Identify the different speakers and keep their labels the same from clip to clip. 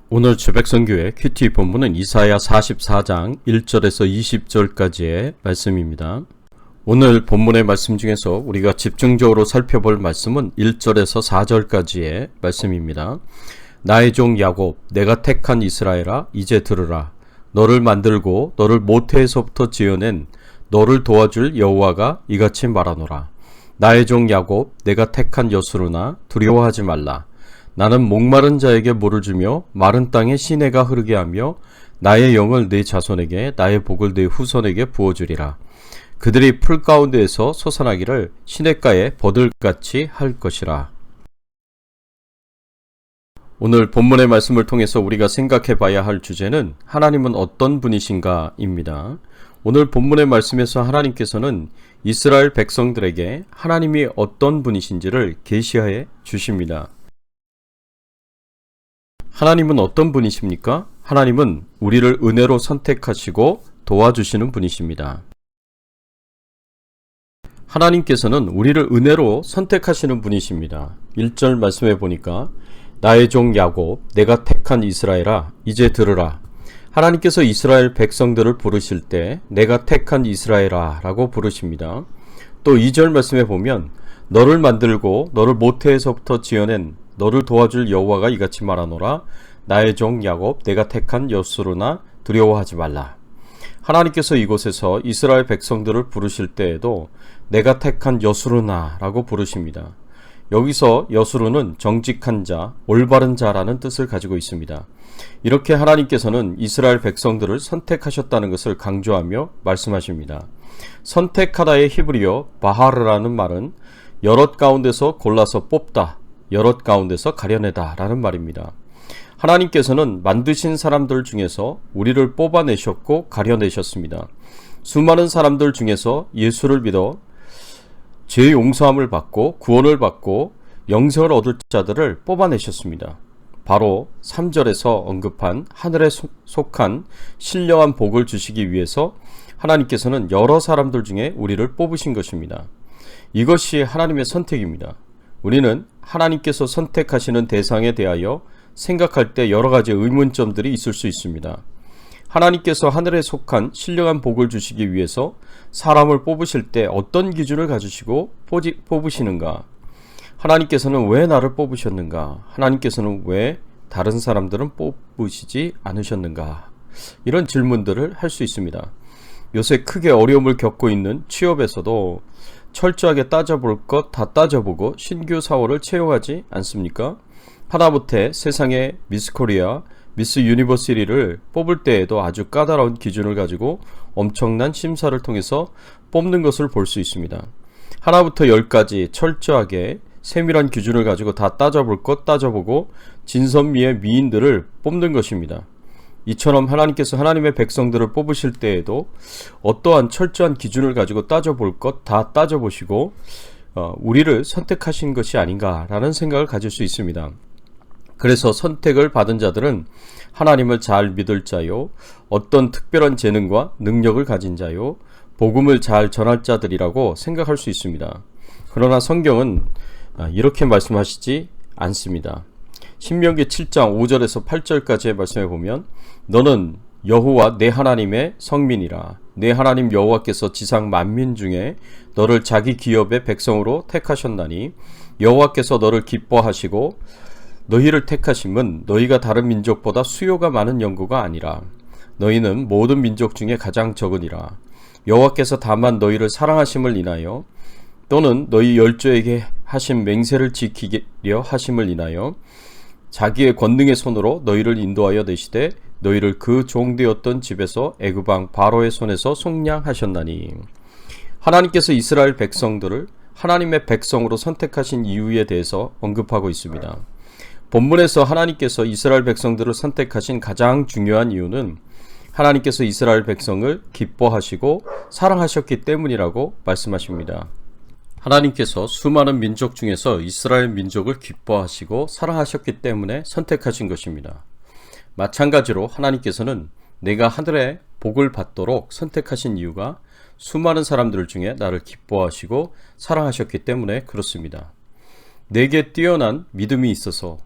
Speaker 1: 오늘 주백성교회 큐티 본문은 이사야 44장 1절에서 20절까지의 말씀입니다. 오늘 본문의 말씀 중에서 우리가 집중적으로 살펴볼 말씀은 1절에서 4절까지의 말씀입니다. 나의 종 야곱, 내가 택한 이스라엘아, 이제 들으라. 너를 만들고 너를 모태에서부터 지어낸 너를 도와줄 여호와가 이같이 말하노라. 나의 종 야곱, 내가 택한 여수르나 두려워하지 말라. 나는 목마른 자에게 물을 주며 마른 땅에 시내가 흐르게 하며 나의 영을 네 자손에게 나의 복을 네 후손에게 부어주리라. 그들이 풀 가운데에서 솟아나기를 시냇가에 버들같이 할 것이라. 오늘 본문의 말씀을 통해서 우리가 생각해 봐야 할 주제는 하나님은 어떤 분이신가 입니다. 오늘 본문의 말씀에서 하나님께서는 이스라엘 백성들에게 하나님이 어떤 분이신지를 계시해 주십니다. 하나님은 어떤 분이십니까? 하나님은 우리를 은혜로 선택하시고 도와주시는 분이십니다. 하나님께서는 우리를 은혜로 선택하시는 분이십니다. 1절 말씀해 보니까 나의 종 야곱, 내가 택한 이스라엘아, 이제 들으라. 하나님께서 이스라엘 백성들을 부르실 때 내가 택한 이스라엘아 라고 부르십니다. 또 2절 말씀해 보면 너를 만들고 너를 모태에서부터 지어낸 너를 도와줄 여호와가 이같이 말하노라. 나의 종 야곱, 내가 택한 여수르나 두려워하지 말라. 하나님께서 이곳에서 이스라엘 백성들을 부르실 때에도 내가 택한 여수르나 라고 부르십니다. 여기서 여수르는 정직한 자, 올바른 자라는 뜻을 가지고 있습니다. 이렇게 하나님께서는 이스라엘 백성들을 선택하셨다는 것을 강조하며 말씀하십니다. 선택하다의 히브리어 바하르라는 말은 여럿 가운데서 골라서 뽑다, 여럿 가운데서 가려내다 라는 말입니다. 하나님께서는 만드신 사람들 중에서 우리를 뽑아내셨고 가려내셨습니다. 수많은 사람들 중에서 예수를 믿어 죄 용서함을 받고 구원을 받고 영생을 얻을 자들을 뽑아내셨습니다. 바로 3절에서 언급한 하늘에 속한 신령한 복을 주시기 위해서 하나님께서는 여러 사람들 중에 우리를 뽑으신 것입니다. 이것이 하나님의 선택입니다. 우리는 하나님께서 선택하시는 대상에 대하여 생각할 때 여러 가지 의문점들이 있을 수 있습니다. 하나님께서 하늘에 속한 신령한 복을 주시기 위해서 사람을 뽑으실 때 어떤 기준을 가지시고 뽑으시는가? 하나님께서는 왜 나를 뽑으셨는가? 하나님께서는 왜 다른 사람들은 뽑으시지 않으셨는가? 이런 질문들을 할 수 있습니다. 요새 크게 어려움을 겪고 있는 취업에서도 철저하게 따져볼 것 다 따져보고 신규 사원을 채용하지 않습니까? 하다못해 세상의 미스 코리아, 미스 유니버시티를 뽑을 때에도 아주 까다로운 기준을 가지고 엄청난 심사를 통해서 뽑는 것을 볼 수 있습니다. 하나부터 10까지 철저하게 세밀한 기준을 가지고 다 따져볼 것 따져보고 진선미의 미인들을 뽑는 것입니다. 이처럼 하나님께서 하나님의 백성들을 뽑으실 때에도 어떠한 철저한 기준을 가지고 따져볼 것 다 따져보시고 우리를 선택하신 것이 아닌가라는 생각을 가질 수 있습니다. 그래서 선택을 받은 자들은 하나님을 잘 믿을 자요, 어떤 특별한 재능과 능력을 가진 자요, 복음을 잘 전할 자들이라고 생각할 수 있습니다. 그러나 성경은 이렇게 말씀하시지 않습니다. 신명기 7장 5절에서 8절까지의 말씀에 보면 너는 여호와 내 하나님의 성민이라. 내 하나님 여호와께서 지상 만민 중에 너를 자기 기업의 백성으로 택하셨나니 여호와께서 너를 기뻐하시고 너희를 택하심은 너희가 다른 민족보다 수요가 많은 연고가 아니라 너희는 모든 민족 중에 가장 적으니라. 여호와께서 다만 너희를 사랑하심을 인하여 또는 너희 열조에게 하신 맹세를 지키려 하심을 인하여 자기의 권능의 손으로 너희를 인도하여 내시되 너희를 그 종되었던 집에서 애굽 왕 바로의 손에서 속량하셨나니. 하나님께서 이스라엘 백성들을 하나님의 백성으로 선택하신 이유에 대해서 언급하고 있습니다. 본문에서 하나님께서 이스라엘 백성들을 선택하신 가장 중요한 이유는 하나님께서 이스라엘 백성을 기뻐하시고 사랑하셨기 때문이라고 말씀하십니다. 하나님께서 수많은 민족 중에서 이스라엘 민족을 기뻐하시고 사랑하셨기 때문에 선택하신 것입니다. 마찬가지로 하나님께서는 내가 하늘에 복을 받도록 선택하신 이유가 수많은 사람들 중에 나를 기뻐하시고 사랑하셨기 때문에 그렇습니다. 내게 뛰어난 믿음이 있어서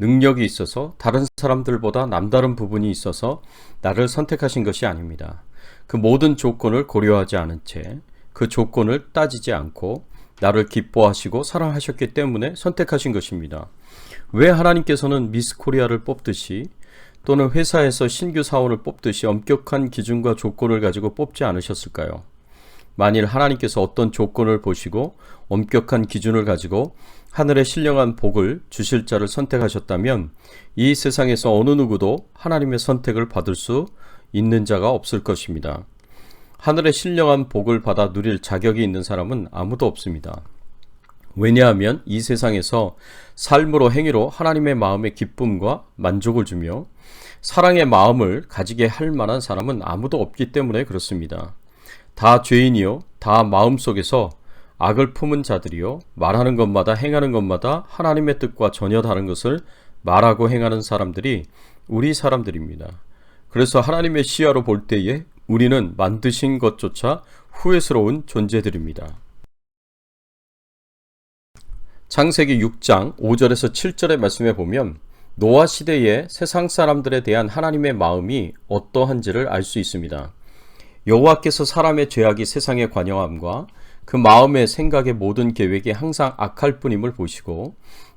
Speaker 1: 능력이 있어서 다른 사람들보다 남다른 부분이 있어서 나를 선택하신 것이 아닙니다. 그 모든 조건을 고려하지 않은 채 그 조건을 따지지 않고 나를 기뻐하시고 사랑하셨기 때문에 선택하신 것입니다. 왜 하나님께서는 미스 코리아를 뽑듯이 또는 회사에서 신규 사원을 뽑듯이 엄격한 기준과 조건을 가지고 뽑지 않으셨을까요? 만일 하나님께서 어떤 조건을 보시고 엄격한 기준을 가지고 하늘의 신령한 복을 주실 자를 선택하셨다면 이 세상에서 어느 누구도 하나님의 선택을 받을 수 있는 자가 없을 것입니다. 하늘의 신령한 복을 받아 누릴 자격이 있는 사람은 아무도 없습니다. 왜냐하면 이 세상에서 삶으로 행위로 하나님의 마음에 기쁨과 만족을 주며 사랑의 마음을 가지게 할 만한 사람은 아무도 없기 때문에 그렇습니다. 다 죄인이요 다 마음속에서 악을 품은 자들이요 말하는 것마다 행하는 것마다 하나님의 뜻과 전혀 다른 것을 말하고 행하는 사람들이 우리 사람들입니다. 그래서 하나님의 시야로 볼 때에 우리는 만드신 것조차 후회스러운 존재들입니다. 창세기 6장 5절에서 7절의 말씀에 보면 노아 시대의 세상 사람들에 대한 하나님의 마음이 어떠한지를 알 수 있습니다. 여호와께서 사람의 죄악이 세상에 관영함과 그 마음의 생각의 모든 계획이 항상 악할 뿐임을 보시고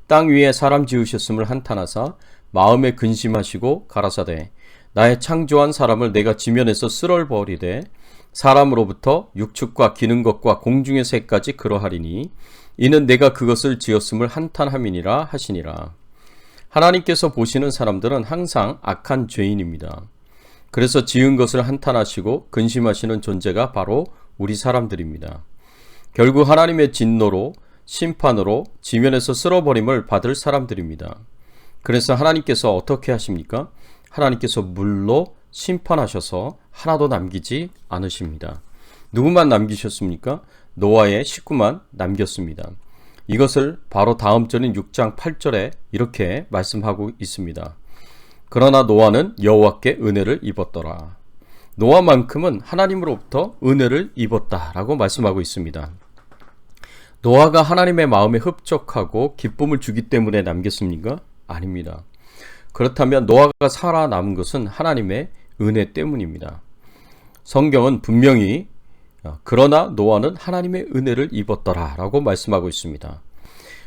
Speaker 1: 땅 위에 사람 지으셨음을 한탄하사 마음에 근심하시고 가라사대 나의 창조한 사람을 내가 지면에서 쓸어버리되 사람으로부터 육축과 기는 것과 공중의 새까지 그러하리니 이는 내가 그것을 지었음을 한탄함이니라 하시니라. 하나님께서 보시는 사람들은 항상 악한 죄인입니다. 그래서 지은 것을 한탄하시고 근심하시는 존재가 바로 우리 사람들입니다. 결국 하나님의 진노로 심판으로 지면에서 쓸어버림을 받을 사람들입니다. 그래서 하나님께서 어떻게 하십니까? 하나님께서 물로 심판하셔서 하나도 남기지 않으십니다. 누구만 남기셨습니까? 노아의 식구만 남겼습니다. 이것을 바로 다음 절인 6장 8절에 이렇게 말씀하고 있습니다. 그러나 노아는 여호와께 은혜를 입었더라. 노아만큼은 하나님으로부터 은혜를 입었다라고 말씀하고 있습니다. 노아가 하나님의 마음에 흡족하고 기쁨을 주기 때문에 남겼습니까? 아닙니다. 그렇다면 노아가 살아남은 것은 하나님의 은혜 때문입니다. 성경은 분명히 그러나 노아는 하나님의 은혜를 입었더라 라고 말씀하고 있습니다.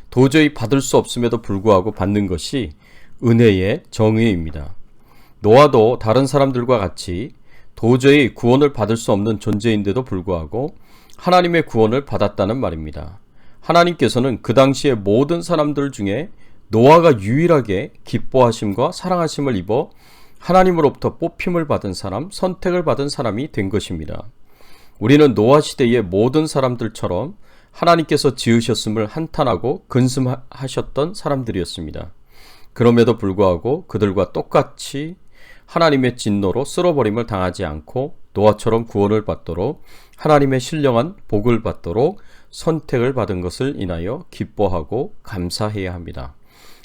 Speaker 1: 도저히 받을 수 없음에도 불구하고 받는 것이 은혜의 정의입니다. 노아도 다른 사람들과 같이 도저히 구원을 받을 수 없는 존재인데도 불구하고 하나님의 구원을 받았다는 말입니다. 하나님께서는 그 당시의 모든 사람들 중에 노아가 유일하게 기뻐하심과 사랑하심을 입어 하나님으로부터 뽑힘을 받은 사람, 선택을 받은 사람이 된 것입니다. 우리는 노아 시대의 모든 사람들처럼 하나님께서 지으셨음을 한탄하고 근심하셨던 사람들이었습니다. 그럼에도 불구하고 그들과 똑같이 하나님의 진노로 쓸어버림을 당하지 않고 노아처럼 구원을 받도록 하나님의 신령한 복을 받도록 선택을 받은 것을 인하여 기뻐하고 감사해야 합니다.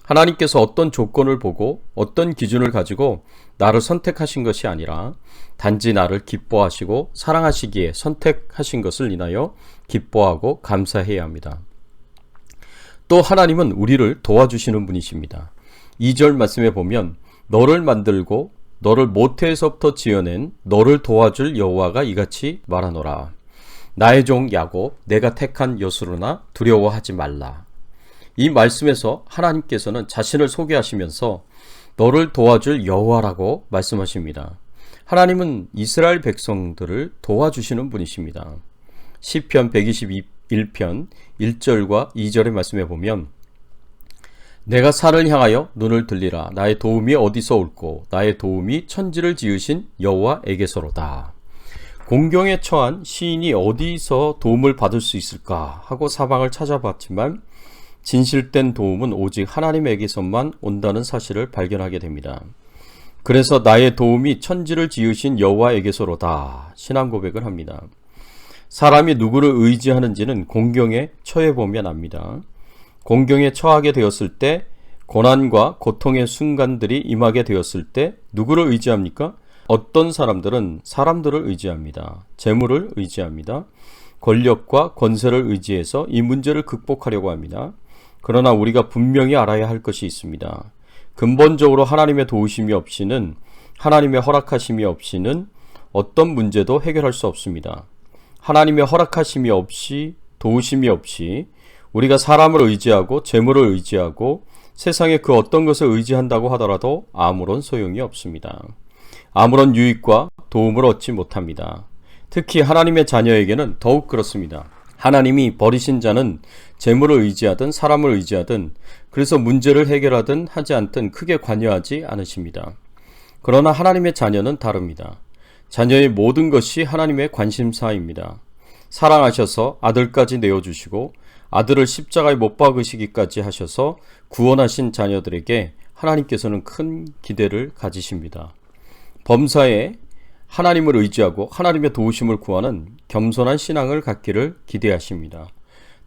Speaker 1: 하나님께서 어떤 조건을 보고 어떤 기준을 가지고 나를 선택하신 것이 아니라 단지 나를 기뻐하시고 사랑하시기에 선택하신 것을 인하여 기뻐하고 감사해야 합니다. 또 하나님은 우리를 도와주시는 분이십니다. 2절 말씀에 보면 너를 만들고 너를 모태에서부터 지어낸 너를 도와줄 여호와가 이같이 말하노라. 나의 종 야곱 내가 택한 여수로나 두려워하지 말라. 이 말씀에서 하나님께서는 자신을 소개하시면서 너를 도와줄 여호와라고 말씀하십니다. 하나님은 이스라엘 백성들을 도와주시는 분이십니다. 시편 121편 1절과 2절의 말씀에 보면 내가 산을 향하여 눈을 들리라. 나의 도움이 어디서 올꼬 나의 도움이 천지를 지으신 여호와에게서로다. 공경에 처한 시인이 어디서 도움을 받을 수 있을까 하고 사방을 찾아봤지만 진실된 도움은 오직 하나님에게서만 온다는 사실을 발견하게 됩니다. 그래서 나의 도움이 천지를 지으신 여호와에게서로다 신앙 고백을 합니다. 사람이 누구를 의지하는지는 공경에 처해 보면 압니다. 공경에 처하게 되었을 때 고난과 고통의 순간들이 임하게 되었을 때 누구를 의지합니까? 어떤 사람들은 사람들을 의지합니다. 재물을 의지합니다. 권력과 권세를 의지해서 이 문제를 극복하려고 합니다. 그러나 우리가 분명히 알아야 할 것이 있습니다. 근본적으로 하나님의 도우심이 없이는, 하나님의 허락하심이 없이는 어떤 문제도 해결할 수 없습니다. 하나님의 허락하심이 없이, 도우심이 없이 우리가 사람을 의지하고 재물을 의지하고 세상의 그 어떤 것을 의지한다고 하더라도 아무런 소용이 없습니다. 아무런 유익과 도움을 얻지 못합니다. 특히 하나님의 자녀에게는 더욱 그렇습니다. 하나님이 버리신 자는 재물을 의지하든 사람을 의지하든, 그래서 문제를 해결하든 하지 않든 크게 관여하지 않으십니다. 그러나 하나님의 자녀는 다릅니다. 자녀의 모든 것이 하나님의 관심사입니다. 사랑하셔서 아들까지 내어주시고 아들을 십자가에 못 박으시기까지 하셔서 구원하신 자녀들에게 하나님께서는 큰 기대를 가지십니다. 범사에 하나님을 의지하고 하나님의 도우심을 구하는 겸손한 신앙을 갖기를 기대하십니다.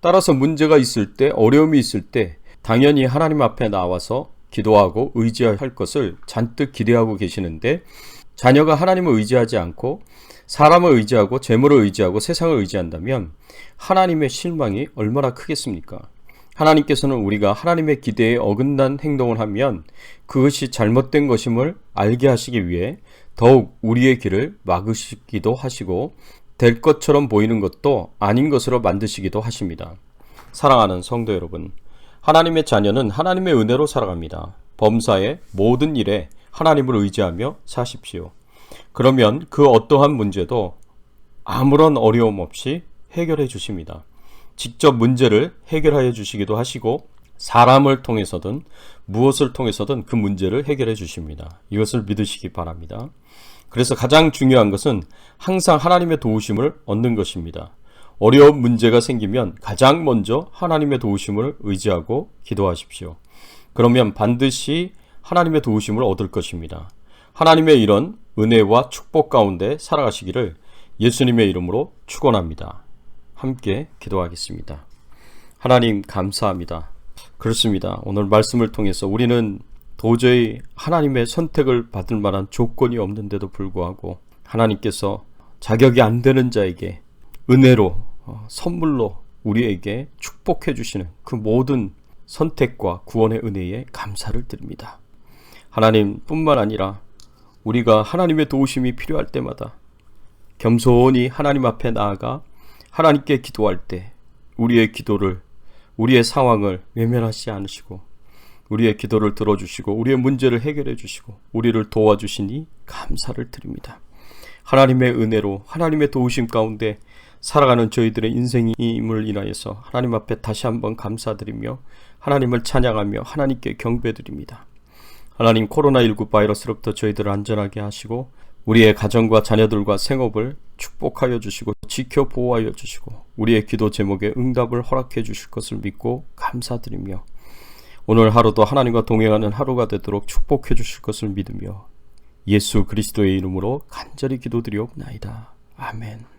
Speaker 1: 따라서 문제가 있을 때, 어려움이 있을 때 당연히 하나님 앞에 나와서 기도하고 의지할 것을 잔뜩 기대하고 계시는데, 자녀가 하나님을 의지하지 않고 사람을 의지하고 재물을 의지하고 세상을 의지한다면 하나님의 실망이 얼마나 크겠습니까? 하나님께서는 우리가 하나님의 기대에 어긋난 행동을 하면 그것이 잘못된 것임을 알게 하시기 위해 더욱 우리의 길을 막으시기도 하시고, 될 것처럼 보이는 것도 아닌 것으로 만드시기도 하십니다. 사랑하는 성도 여러분, 하나님의 자녀는 하나님의 은혜로 살아갑니다. 범사의 모든 일에 하나님을 의지하며 사십시오. 그러면 그 어떠한 문제도 아무런 어려움 없이 해결해 주십니다. 직접 문제를 해결하여 주시기도 하시고, 사람을 통해서든 무엇을 통해서든 그 문제를 해결해 주십니다. 이것을 믿으시기 바랍니다. 그래서 가장 중요한 것은 항상 하나님의 도우심을 얻는 것입니다. 어려운 문제가 생기면 가장 먼저 하나님의 도우심을 의지하고 기도하십시오. 그러면 반드시 하나님의 도우심을 얻을 것입니다. 하나님의 이런 은혜와 축복 가운데 살아가시기를 예수님의 이름으로 축원합니다. 함께 기도하겠습니다. 하나님 감사합니다. 그렇습니다. 오늘 말씀을 통해서 우리는 도저히 하나님의 선택을 받을 만한 조건이 없는데도 불구하고 하나님께서 자격이 안 되는 자에게 은혜로, 선물로 우리에게 축복해 주시는 그 모든 선택과 구원의 은혜에 감사를 드립니다. 하나님 뿐만 아니라 우리가 하나님의 도우심이 필요할 때마다 겸손히 하나님 앞에 나아가 하나님께 기도할 때 우리의 기도를, 우리의 상황을 외면하지 않으시고 우리의 기도를 들어주시고 우리의 문제를 해결해 주시고 우리를 도와주시니 감사를 드립니다. 하나님의 은혜로 하나님의 도우심 가운데 살아가는 저희들의 인생임을 인하여서 하나님 앞에 다시 한번 감사드리며 하나님을 찬양하며 하나님께 경배드립니다. 하나님, 코로나19 바이러스로부터 저희들을 안전하게 하시고 우리의 가정과 자녀들과 생업을 축복하여 주시고 지켜 보호하여 주시고 우리의 기도 제목에 응답을 허락해 주실 것을 믿고 감사드리며 오늘 하루도 하나님과 동행하는 하루가 되도록 축복해 주실 것을 믿으며 예수 그리스도의 이름으로 간절히 기도드리옵나이다. 아멘.